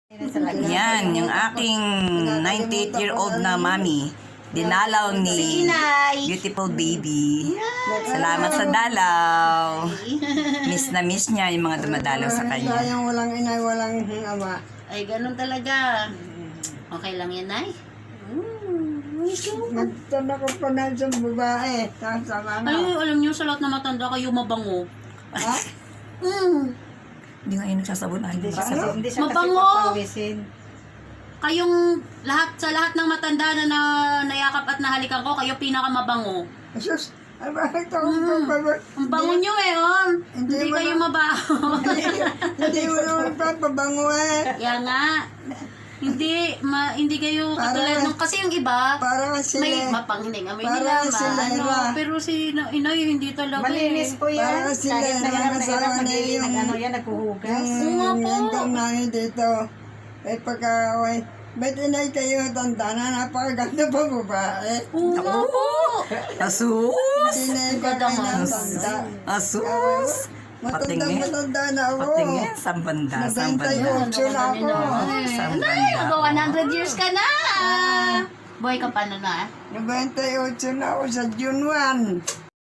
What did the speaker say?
Yan, yung aking 98-year-old na mami. Dinalaw ni beautiful baby. Salamat sa dalaw. Miss na miss niya yung mga dumadalaw sa kanya. Sayang walang inay, walang ama. Ay, ganun talaga. Okay lang yan, Nay? Magtanda ko pa na sa babae. Sama na. Ay, alam niyo, sa lahat na matanda kayo mabango. Ha? Hindi nga yun nagsasabon. Ay, Hindi nagsasabon. siya Mabango! kasi papawisin. Kayong sa lahat ng matanda na nayakap at nahalikan ko, kayo pinakamabango. Sus, ay bakit ako papagot? Ang bango nyo eh, oh. Hindi Hindi mo kayo na- mabango. Hindi mo naman papabango eh. Kaya nga. Hindi kayo katulad Para- nung, kasi yung iba, Para may sila. mapanghinig amoy Para nila, sila, ano, iba. pero si inay hindi talaga Malinis eh. po yan. Para sila, Kahit mga asawa na yung- ano yan, naghuhugas. nga po. Yung namin dito. Eh pagka-away. Ba't inay kayo tanda na napakaganda pa babae? Oo nga po. Asus! Hindi na ikaw Ganda mo. kayo tanda. Asus! Matanda na ako. Patingin, sambanda, sambanda. 98 na ako. Ay, mag-100 years ka na. Boy ka pa na na. 98 na ako sa June 1.